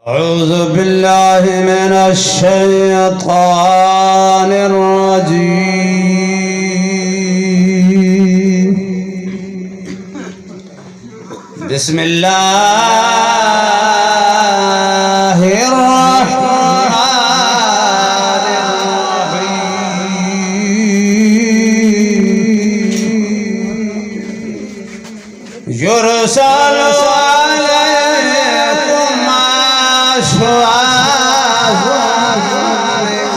أعوذ بالله من الشيطان الرجيم. بسم الله الرحمن الرحيم. يرسل عليكم أشواظ من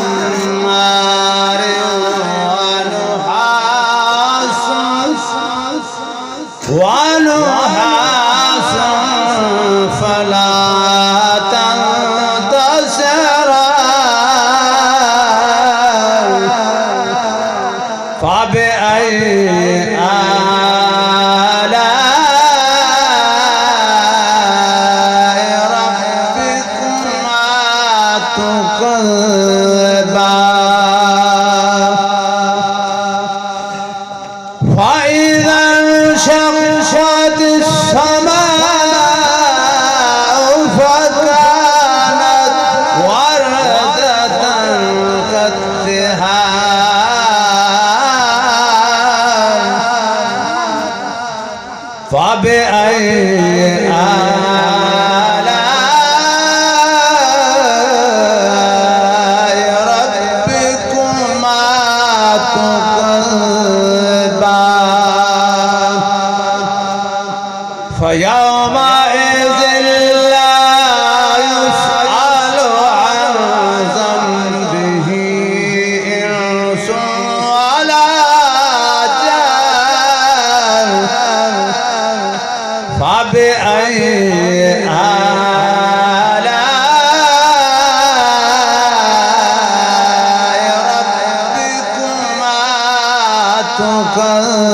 نار ونحاس فلا تنتصران. فبأي آلاء ربكما تكذبان. فإذا انشقت السماء فكانت وردة كالدهان. فبأي آلاء ربكما تكذبان. فيومئذ لا يسأل عن ذنبه إنس ولا جان. فبأي آلاء ربكما تكذبان.